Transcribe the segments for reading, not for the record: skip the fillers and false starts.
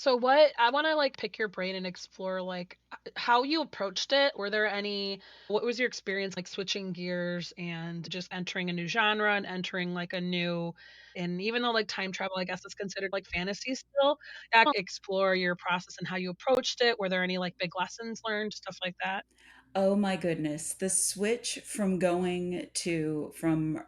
So what I wanna, like, pick your brain and explore, like, how you approached it. Were there any what was your experience, like, switching gears and just entering a new genre and entering, like, a new and even though, like, time travel, I guess, is considered, like, fantasy still, explore your process and how you approached it. Were there any, like, big lessons learned, stuff like that? Oh my goodness. The switch from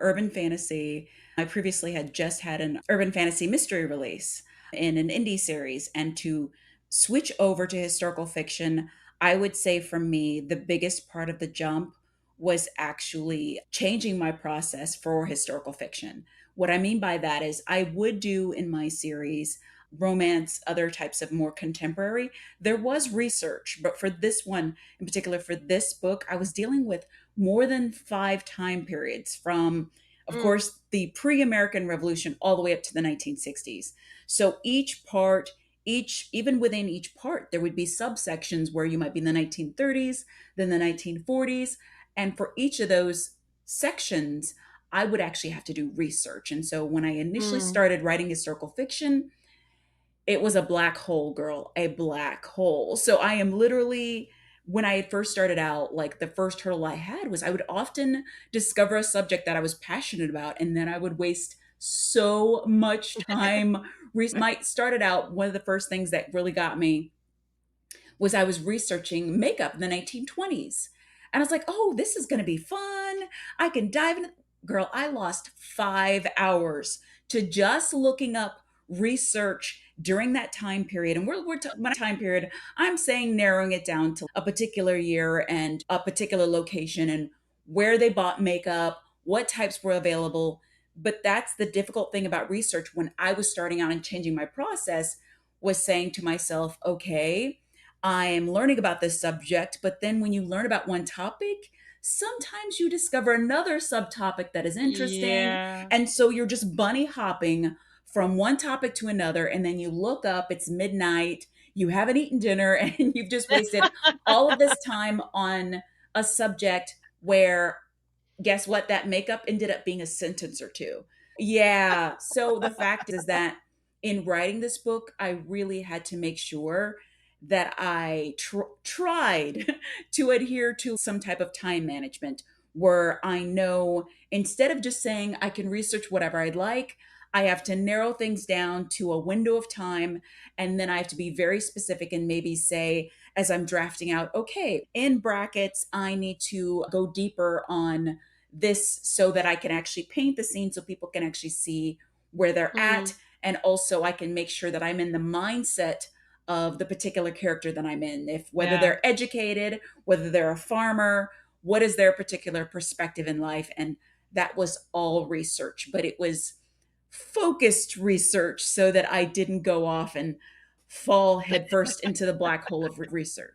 urban fantasy, I previously had just had an urban fantasy mystery release in an indie series, and to switch over to historical fiction, I would say for me, the biggest part of the jump was actually changing my process for historical fiction. What I mean by that is I would do in my series romance, other types of more contemporary. There was research, but for this one, in particular for this book, I was dealing with more than five time periods from, of Mm, course, the pre American Revolution all the way up to the 1960s. So each part, even within each part, there would be subsections where you might be in the 1930s, then the 1940s. And for each of those sections, I would actually have to do research. And so when I initially mm, started writing historical fiction, it was a black hole, girl, a black hole. So I am literally, when I had first started out, like the first hurdle I had was I would often discover a subject that I was passionate about, and then I would waste so much time. Might started out, one of the first things that really got me was I was researching makeup in the 1920s. And I was like, oh, this is going to be fun. I can dive in. Girl, I lost 5 hours to just looking up research during that time period. And when time period, I'm saying narrowing it down to a particular year and a particular location and where they bought makeup, what types were available. But that's the difficult thing about research when I was starting out and changing my process was saying to myself, okay, I am learning about this subject, but then when you learn about one topic, sometimes you discover another subtopic that is interesting. yeah. And so you're just bunny hopping from one topic to another. And then you look up, it's midnight, you haven't eaten dinner, and you've just wasted all of this time on a subject where, guess what? That makeup ended up being a sentence or two. Yeah. So the fact is that in writing this book, I really had to make sure that I tried to adhere to some type of time management where I know instead of just saying I can research whatever I'd like, I have to narrow things down to a window of time. And then I have to be very specific and maybe say, as I'm drafting out, okay, in brackets, I need to go deeper on this so that I can actually paint the scene so people can actually see where they're Mm, at. And also, I can make sure that I'm in the mindset of the particular character that I'm in. If whether yeah. they're educated, whether they're a farmer, what is their particular perspective in life? And that was all research, but it was focused research so that I didn't go off and fall headfirst into the black hole of research.